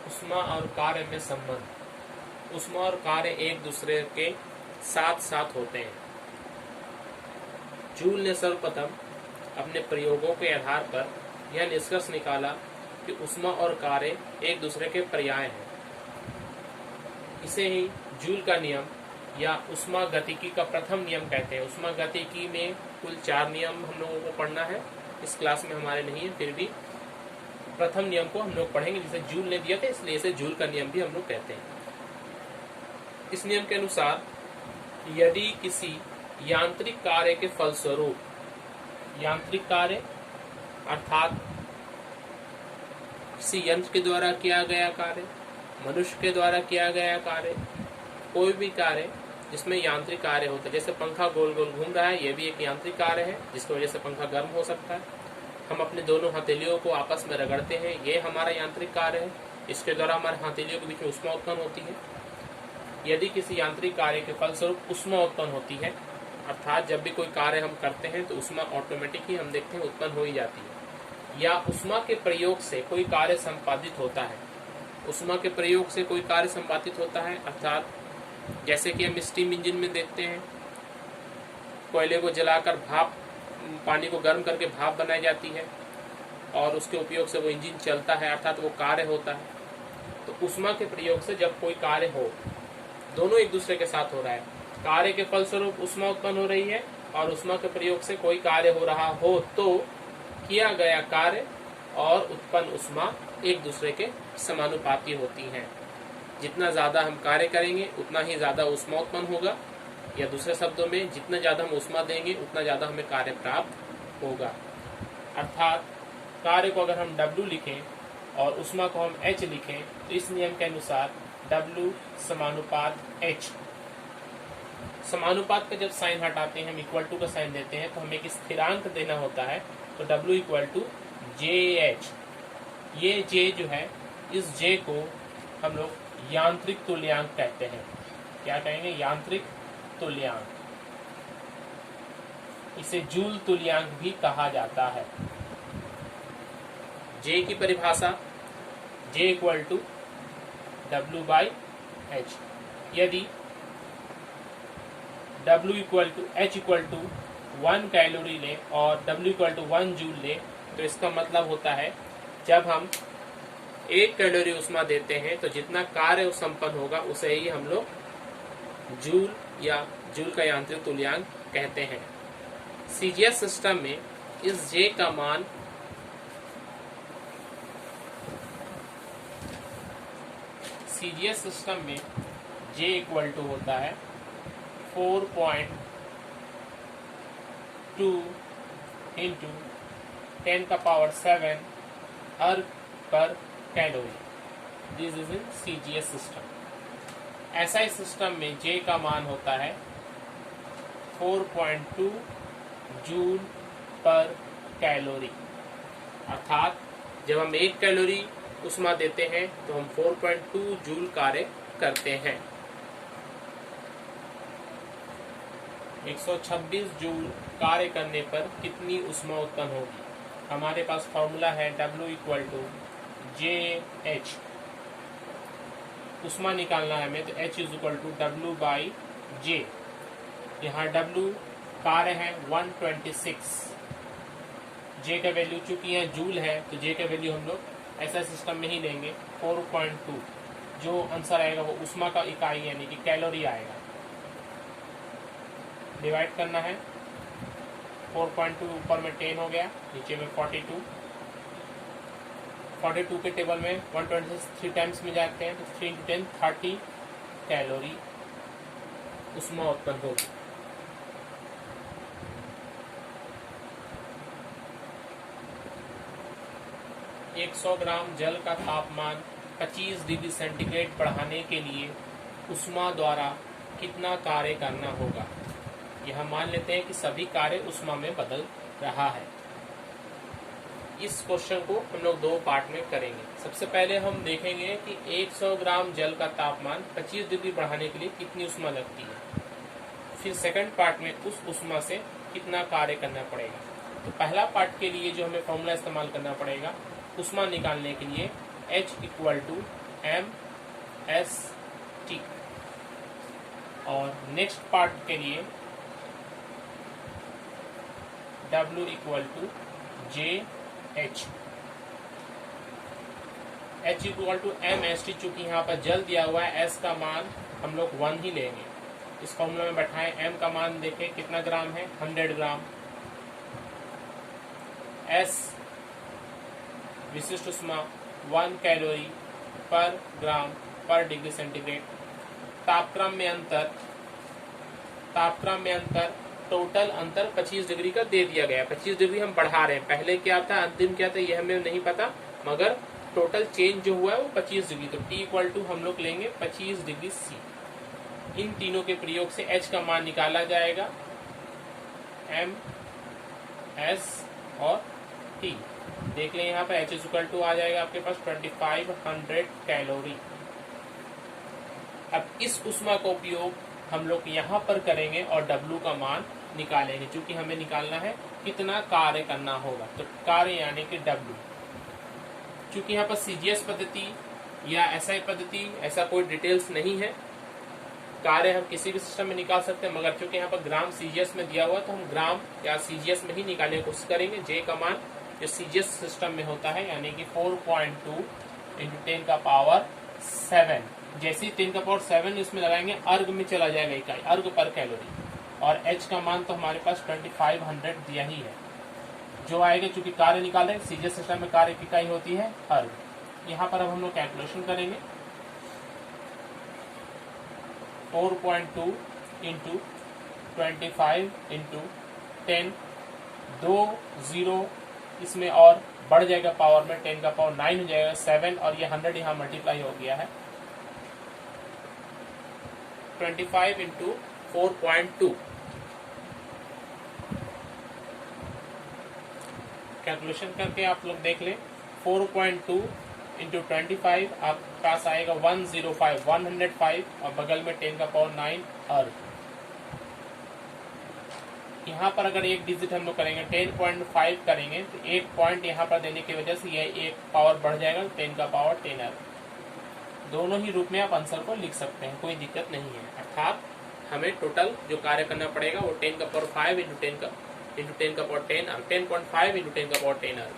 उष्मा और कार्य में संबंध। उष्मा और कार्य एक दूसरे के साथ साथ होते हैं। जूल ने सर्वप्रथम अपने प्रयोगों के आधार पर यह निष्कर्ष निकाला कि उष्मा और कार्य एक दूसरे के पर्याय हैं। इसे ही जूल का नियम या उष्मा गतिकी का प्रथम नियम कहते हैं। उष्मा गतिकी में कुल 4 नियम हम लोगों को पढ़ना है, इस क्लास में हमारे नहीं है, फिर भी प्रथम नियम को हम लोग पढ़ेंगे जिसे जूल ने दिया था, इसलिए इसे जूल का नियम भी हम लोग कहते हैं। इस नियम के अनुसार यदि किसी यांत्रिक कार्य के फलस्वरूप, यांत्रिक कार्य अर्थात किसी यंत्र के द्वारा किया गया कार्य, मनुष्य के द्वारा किया गया कार्य, कोई भी कार्य जिसमें यांत्रिक कार्य होता है, जैसे पंखा गोल गोल घूम रहा है, यह भी एक यांत्रिक कार्य है जिसकी वजह से पंखा गर्म हो सकता है। हम अपने दोनों हथेलियों को आपस में रगड़ते हैं, ये हमारा यांत्रिक कार्य है, इसके द्वारा हमारे हथेलियों के बीच में ऊष्मा उत्पन्न होती है। यदि किसी यांत्रिक कार्य के फलस्वरूप ऊष्मा उत्पन्न होती है, अर्थात जब भी कोई कार्य हम करते हैं तो ऊष्मा ऑटोमेटिक ही हम देखते हैं उत्पन्न हो ही जाती है, या ऊष्मा के प्रयोग से कोई कार्य संपादित होता है, उष्मा के प्रयोग से कोई कार्य संपादित होता है, अर्थात जैसे कि हम स्टीम इंजन में देखते हैं, कोयले को जलाकर भाप, पानी को गर्म करके भाप बनाई जाती है और उसके उपयोग से वो इंजन चलता है, अर्थात वो कार्य होता है। तो उष्मा के प्रयोग से जब कोई कार्य हो, दोनों एक दूसरे के साथ हो रहा है, कार्य के फलस्वरूप उष्मा उत्पन्न हो रही है और उष्मा के प्रयोग से कोई कार्य हो रहा हो, तो किया गया कार्य और उत्पन्न उष्मा एक दूसरे के समानुपाती होती हैं। जितना ज्यादा हम कार्य करेंगे उतना ही ज्यादा उष्मा उत्पन्न होगा, या दूसरे शब्दों में जितना ज्यादा हम उष्मा देंगे उतना ज्यादा हमें कार्य प्राप्त होगा। अर्थात कार्य को अगर हम W लिखें और उष्मा को हम H लिखें तो इस नियम के अनुसार W समानुपात H। समानुपात का जब साइन हटाते हैं, हम इक्वल टू का साइन देते हैं, तो हमें एक स्थिरांक देना होता है, तो W इक्वल टू JH। ये J जो है, इस J को हम लोग यांत्रिक तुल्यांक कहते हैं। क्या कहेंगे? यांत्रिक तुल्यांक। इसे जूल तुल्यांक भी कहा जाता है। J की परिभाषा J equal to W by H। यदि W equal to H equal to 1 calorie ले और W इक्वल टू 1 जूल ले, तो इसका मतलब होता है जब हम 1 कैलोरी उष्मा देते हैं तो जितना कार्य संपन्न होगा उसे ही हम लोग जूल या जूल का यांत्रिक तुल्यांक कहते हैं। सीजीएस सिस्टम में इस J का मान J इक्वल टू होता है 4.2 इंटू 10⁷ अर्ग पर calorie. This is in CGS system. ऐसा ही सिस्टम में J का मान होता है 4.2 जूल पर कैलोरी। अर्थात जब हम 1 कैलोरी उष्मा देते हैं तो हम 4.2 जूल कार्य करते हैं। 126 जूल कार्य करने पर कितनी उष्मा उत्पन्न होगी? हमारे पास फॉर्मूला है W इक्वल टू JH। उष्मा निकालना है हमें, तो H is equal to W by J। यहाँ W कार्य है 126, J का वैल्यू चूंकि यहाँ जूल है तो J का वैल्यू हम लोग ऐसा सिस्टम में ही लेंगे 4.2। जो आंसर आएगा वो उष्मा का इकाई यानी कि कैलोरी आएगा। डिवाइड करना है, 4.2 ऊपर में 10 हो गया, नीचे में 42। 42 के टेबल में 126 3 टाइम्स में जाते हैं तो 3 इंटू 10 30 कैलोरी उष्मा उत्पन्न होगी। एक 100 ग्राम जल का तापमान 25 डिग्री सेंटीग्रेड बढ़ाने के लिए उष्मा द्वारा कितना कार्य करना होगा? यह मान लेते हैं कि सभी कार्य उष्मा में बदल रहा है। इस क्वेश्चन को हम लोग 2 पार्ट में करेंगे। सबसे पहले हम देखेंगे कि 100 ग्राम जल का तापमान 25 डिग्री बढ़ाने के लिए कितनी उष्मा लगती है। फिर सेकंड पार्ट में उस उष्मा से कितना कार्य करना पड़ेगा। तो पहला पार्ट के लिए जो हमें फॉर्मूला इस्तेमाल करना पड़ेगा उष्मा निकालने के लिए, H इक्वल टू MST। और नेक्स्ट पार्ट के लिए W equal to JH। H equal to MST, चूंकि यहाँ पर जल दिया हुआ है, S का मान हम लोग 1 ही लेंगे। इस फॉर्मूला में बैठाएं, M का मान देखें कितना ग्राम है, 100 ग्राम। S विशिष्ट उष्मा 1 कैलोरी पर ग्राम पर डिग्री सेंटीग्रेड। तापक्रम में अंतर टोटल अंतर 25 डिग्री का दे दिया गया। 25 डिग्री हम बढ़ा रहे हैं, पहले क्या था अंतिम क्या था ये हमें नहीं पता, मगर टोटल चेंज जो हुआ है वो 25 डिग्री। तो T इक्वल टू हम लोग लेंगे 25 डिग्री C। इन तीनों के प्रयोग से H का मान निकाला जाएगा, M, S और T। देख लें यहाँ पे H इक्वल टू आ जाएगा आपके पास 2500 कैलोरी। अब इस उष्मा का उपयोग हम लोग यहाँ पर करेंगे और W का मान निकालेंगे, क्योंकि हमें निकालना है कितना कार्य करना होगा। तो कार्य यानी कि W, चूंकि यहाँ पर CGS पद्धति या SI पद्धति ऐसा कोई डिटेल्स नहीं है, कार्य हम किसी भी सिस्टम में निकाल सकते हैं, मगर चूंकि यहाँ पर ग्राम CGS में दिया हुआ तो हम ग्राम या CGS में ही निकालने की कोशिश करेंगे। J का मान जो CGS सिस्टम में होता है यानी कि 4.2 इंटू 10 का पावर 7। जैसे ही 10 का पावर 7 इसमें लगाएंगे अर्ग में चला जाएगा इकाई, अर्ग पर कैलोरी। और H का मान तो हमारे पास 2500 दिया ही है जो आएगा, चूंकि कार्य निकाले CGS सिस्टम में कार्य की इकाई होती है अर्ग। यहाँ पर अब हम लोग कैलकुलेशन करेंगे, 4.2 इंटू 25 इंटू 10, 2 0 इसमें और बढ़ जाएगा पावर में, 10 का पावर 9 हो जाएगा 7, और ये 100 यहाँ मल्टीप्लाई हो गया है। 25 इंटू 4.2 कैलकुलेशन करके आप लोग देख लें। 4.2 इंटू 25 आपके पास आएगा 105 और बगल में 10 का पावर 9 अर्ग। यहाँ पर अगर एक डिजिट हम लोग करेंगे 10.5 करेंगे तो एक पॉइंट यहाँ पर देने की वजह से यह एक पावर बढ़ जाएगा 10 का पावर 10 अर्ग। दोनों ही रूप में आप आंसर को लिख सकते हैं, कोई दिक्कत नहीं है। अर्थात हमें टोटल जो कार्य करना पड़ेगा वो 10 का पावर 5 इंटू 10 का पावर 10 और 10.5 इंटू 10 का पावर 10 अर्ग।